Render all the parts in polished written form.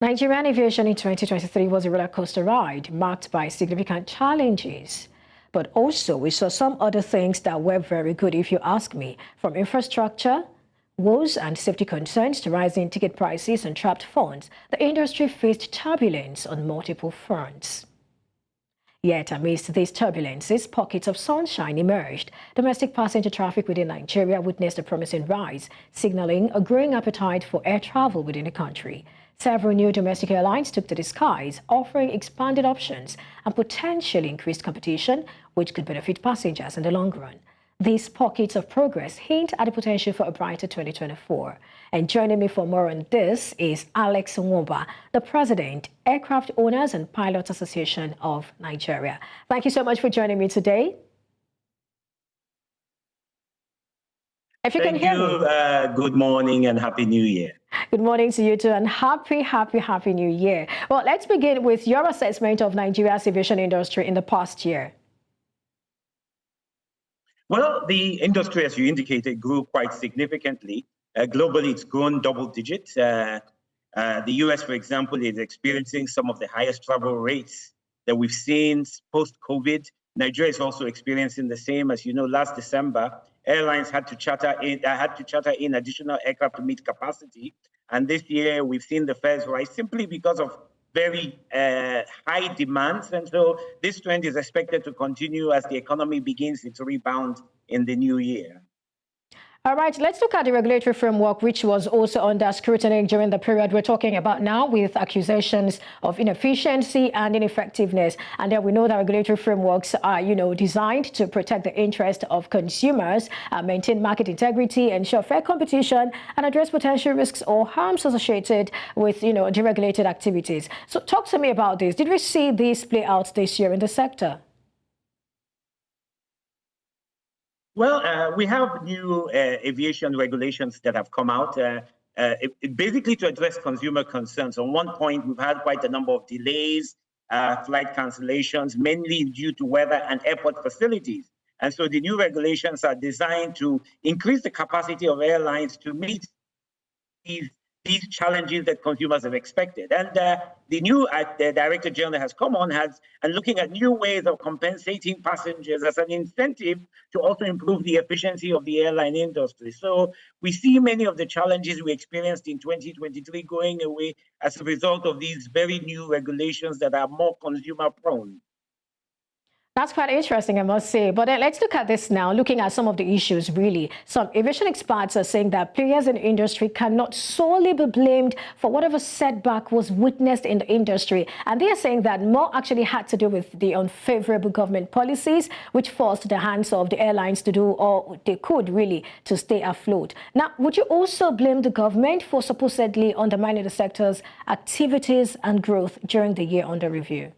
Nigerian aviation in 2023 was a roller coaster ride marked by significant challenges. But also, we saw some other things that were very good, if you ask me, from infrastructure, woes and safety concerns to rising ticket prices and trapped funds. The industry faced turbulence on multiple fronts. Yet amidst these turbulences, pockets of sunshine emerged. Domestic passenger traffic within Nigeria witnessed a promising rise, signaling a growing appetite for air travel within the country. Several new domestic airlines took to the skies, offering expanded options and potentially increased competition, which could benefit passengers in the long run. These pockets of progress hint at the potential for a brighter 2024. And joining me for more on this is Alex Nwuba, the President, Aircraft Owners and Pilots Association of Nigeria. Thank you so much for joining me today. If you can hear me. Good morning and Happy New Year. Good morning to you too, and happy New Year. Well, let's begin with your assessment of Nigeria's aviation industry in the past year. Well, the industry, as you indicated, grew quite significantly. Globally, it's grown double digits. The US, for example, is experiencing some of the highest travel rates that we've seen post-COVID. Nigeria is also experiencing the same. As you know, last December, airlines had to charter in additional aircraft to meet capacity. And this year, we've seen the fares rise simply because of very high demands. And so this trend is expected to continue as the economy begins its rebound in the new year. All right, let's look at the regulatory framework, which was also under scrutiny during the period we're talking about now, with accusations of inefficiency and ineffectiveness. And then we know that regulatory frameworks are, designed to protect the interest of consumers, maintain market integrity, ensure fair competition, and address potential risks or harms associated with, deregulated activities. So talk to me about this. Did we see this play out this year in the sector? Well, we have new aviation regulations that have come out, basically to address consumer concerns. On one point, we've had quite a number of delays, flight cancellations, mainly due to weather and airport facilities. And so the new regulations are designed to increase the capacity of airlines to meet these challenges that consumers have expected. And the new Director General has come on and looking at new ways of compensating passengers as an incentive to also improve the efficiency of the airline industry. So we see many of the challenges we experienced in 2023 going away as a result of these very new regulations that are more consumer prone. That's quite interesting, I must say. But let's look at this now, looking at some of the issues, really. Some aviation experts are saying that players in the industry cannot solely be blamed for whatever setback was witnessed in the industry. And they are saying that more actually had to do with the unfavorable government policies, which forced the hands of the airlines to do all they could, really, to stay afloat. Now, would you also blame the government for supposedly undermining the sector's activities and growth during the year under review?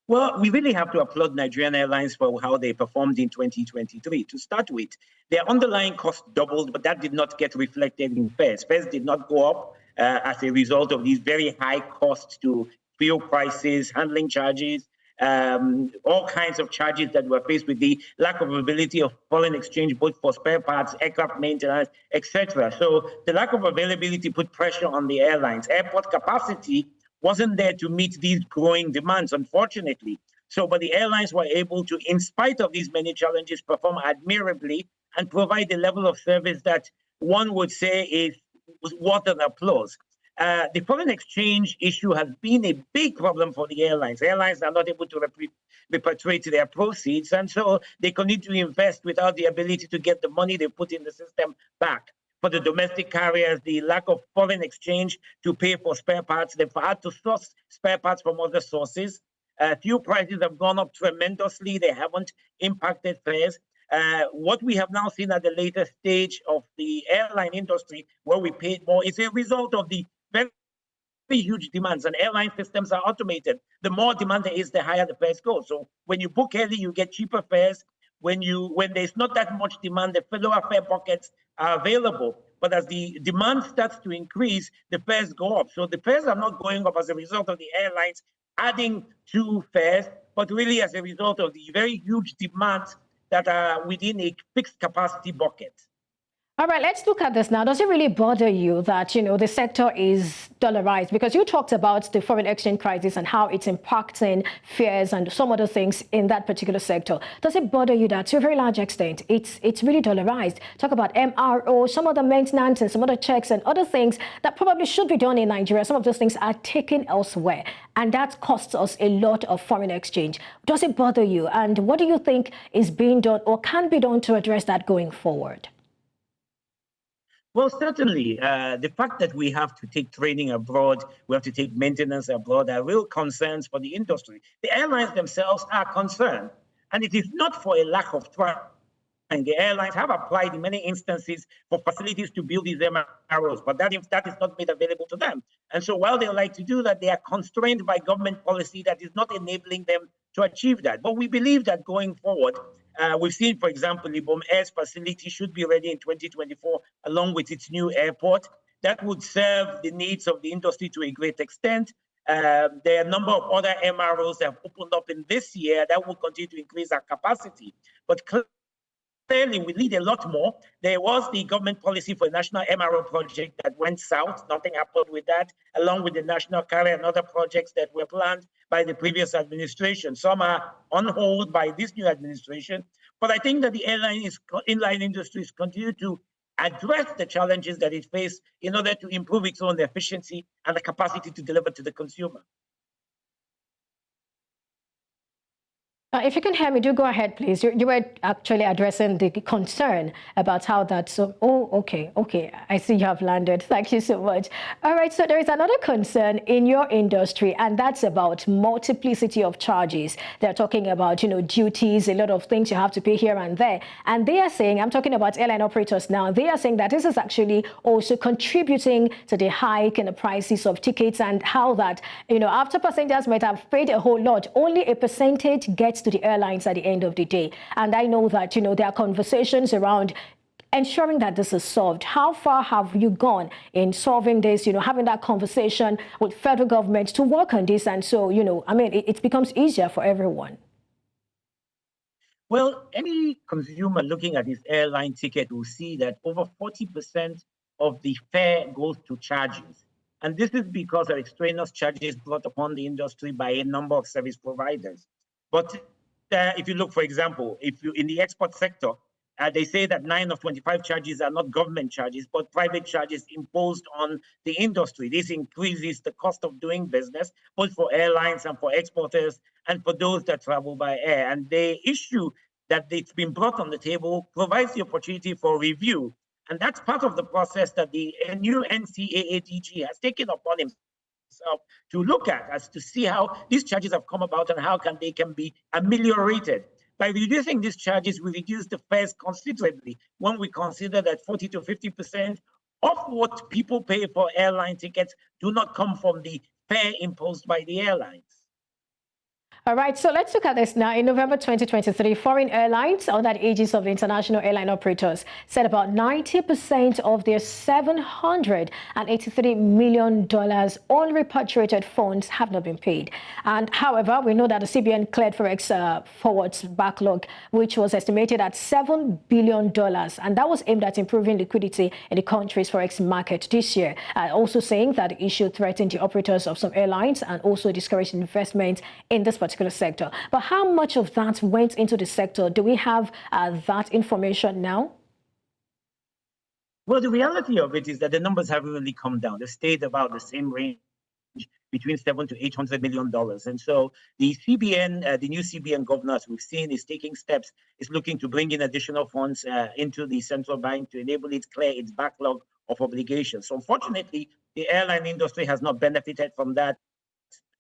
Well, we really have to applaud Nigerian Airlines for how they performed in 2023. To start with, their underlying cost doubled, but that did not get reflected in fares. Fares did not go up as a result of these very high costs to fuel prices, handling charges, all kinds of charges that were faced with the lack of availability of foreign exchange, both for spare parts, aircraft maintenance, etc. So the lack of availability put pressure on the airlines. Airport capacity wasn't there to meet these growing demands, unfortunately. So, but the airlines were able to, in spite of these many challenges, perform admirably and provide the level of service that one would say was worth an applause. The foreign exchange issue has been a big problem for the airlines. Airlines are not able to repatriate their proceeds, and so they continue to invest without the ability to get the money they put in the system back. For the domestic carriers, the lack of foreign exchange to pay for spare parts, they've had to source spare parts from other sources. Fuel prices have gone up tremendously. They haven't impacted fares. What we have now seen at the later stage of the airline industry, where we paid more, is a result of the very huge demands, and airline systems are automated. The more demand there is, the higher the fares go. So when you book early, you get cheaper fares. When there's not that much demand, the lower fare pockets are available. But as the demand starts to increase, the fares go up. So the fares are not going up as a result of the airlines adding to fares, but really as a result of the very huge demands that are within a fixed capacity bucket. All right, let's look at this now. Does it really bother you that, the sector is dollarized? Because you talked about the foreign exchange crisis and how it's impacting fares and some other things in that particular sector. Does it bother you that to a very large extent it's really dollarized? Talk about MRO, some other maintenance and some other checks and other things that probably should be done in Nigeria. Some of those things are taken elsewhere, and that costs us a lot of foreign exchange. Does it bother you? And what do you think is being done or can be done to address that going forward? Well, certainly, the fact that we have to take training abroad, we have to take maintenance abroad are real concerns for the industry. The airlines themselves are concerned, and it is not for a lack of trust. And the airlines have applied in many instances for facilities to build these MROs, but that is not made available to them. And so while they like to do that, they are constrained by government policy that is not enabling them to achieve that. But we believe that going forward, we've seen, for example, Ibom Air's facility should be ready in 2024, along with its new airport. That would serve the needs of the industry to a great extent. There are a number of other MROs that have opened up in this year that will continue to increase our capacity. But clearly, we need a lot more. There was the government policy for a national MRO project that went south. Nothing happened with that, along with the national carrier and other projects that were planned by the previous administration. Some are on hold by this new administration. But I think that the airline industries continue to address the challenges that it faces in order to improve its own efficiency and the capacity to deliver to the consumer. If you can hear me, do go ahead, please. You were actually addressing the concern about how that. So, okay. I see you have landed. Thank you so much. All right. So there is another concern in your industry, and that's about multiplicity of charges. They're talking about, duties, a lot of things you have to pay here and there. And they are saying, I'm talking about airline operators now. They are saying that this is actually also contributing to the hike in the prices of tickets, and how that, after passengers might have paid a whole lot, only a percentage gets to the airlines at the end of the day. And I know that, there are conversations around ensuring that this is solved. How far have you gone in solving this, having that conversation with federal government to work on this? And so, it becomes easier for everyone. Well, any consumer looking at his airline ticket will see that over 40% of the fare goes to charges. And this is because of extraneous charges brought upon the industry by a number of service providers. But if you look, for example, in the export sector, they say that 9 of 25 charges are not government charges, but private charges imposed on the industry. This increases the cost of doing business, both for airlines and for exporters and for those that travel by air. And the issue that it's been brought on the table provides the opportunity for review. And that's part of the process that the new NCAA DG has taken upon himself to look at, as to see how these charges have come about and how they can be ameliorated. By reducing these charges, we reduce the fares considerably when we consider that 40 to 50% of what people pay for airline tickets do not come from the fare imposed by the airlines. All right, so let's look at this now. In November 2023, foreign airlines under the aegis of the international airline operators said about 90% of their $783 million unrepatriated funds have not been paid. And however, we know that the CBN cleared Forex forwards backlog, which was estimated at $7 billion. And that was aimed at improving liquidity in the country's Forex market this year. Also saying that the issue threatened the operators of some airlines and also discouraged investment in this particular sector. But how much of that went into the sector? Do we have that information now? Well, the reality of it is that the numbers haven't really come down. They stayed about the same range, between $700 to $800 million. And so the CBN, the new CBN governor, as we've seen, is taking steps, is looking to bring in additional funds into the central bank to enable it to clear its backlog of obligations. So unfortunately, the airline industry has not benefited from that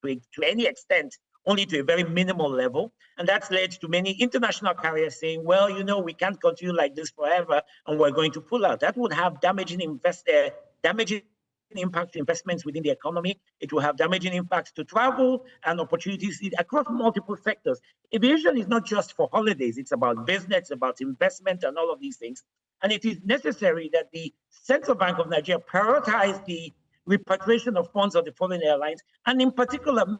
to any extent, only to a very minimal level. And that's led to many international carriers saying, well, we can't continue like this forever, and we're going to pull out. That would have damaging impact to investments within the economy. It will have damaging impacts to travel and opportunities across multiple sectors. Aviation is not just for holidays. It's about business, about investment, and all of these things. And it is necessary that the Central Bank of Nigeria prioritize the repatriation of funds of the foreign airlines, and in particular,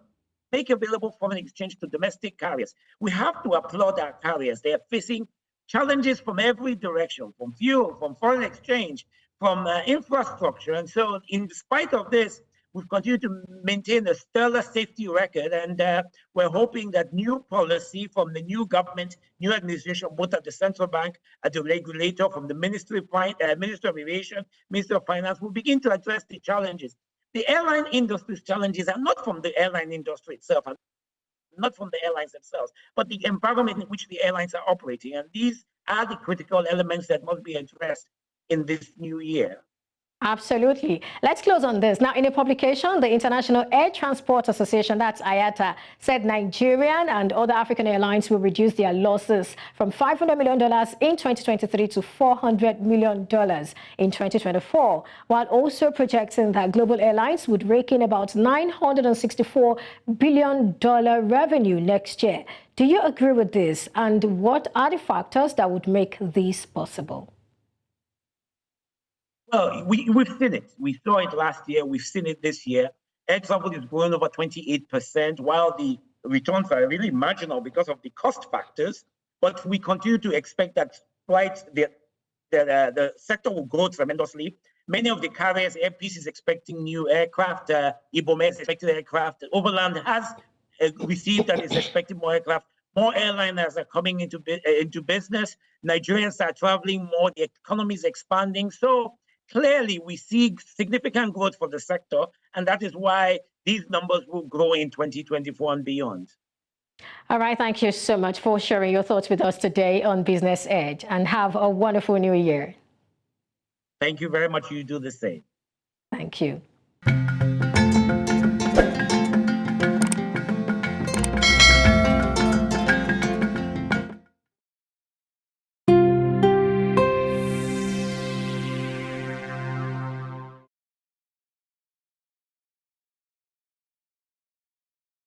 make available foreign exchange to domestic carriers. We have to applaud our carriers. They are facing challenges from every direction, from fuel, from foreign exchange, from infrastructure. And so in spite of this, we've continued to maintain a stellar safety record, and we're hoping that new policy from the new government, new administration, both at the central bank, at the regulator, from the Ministry of Aviation, Ministry of Finance, will begin to address the challenges. The airline industry's challenges are not from the airline industry itself, and not from the airlines themselves, but the environment in which the airlines are operating. And these are the critical elements that must be addressed in this new year. Absolutely. Let's close on this. Now, in a publication, the International Air Transport Association, that's IATA, said Nigerian and other African airlines will reduce their losses from $500 million in 2023 to $400 million in 2024, while also projecting that global airlines would rake in about $964 billion revenue next year. Do you agree with this? And what are the factors that would make this possible? Well, we've seen it. We saw it last year. We've seen it this year. Air travel is growing over 28%, while the returns are really marginal because of the cost factors. But we continue to expect that flights, the sector will grow tremendously. Many of the carriers, Air Peace is expecting new aircraft. Ibome is expecting aircraft. Overland has received and is expecting more aircraft. More airliners are coming into business. Nigerians are traveling more. The economy is expanding. So clearly, we see significant growth for the sector, and that is why these numbers will grow in 2024 and beyond. All right. Thank you so much for sharing your thoughts with us today on Business Edge, and have a wonderful new year. Thank you very much. You do the same. Thank you.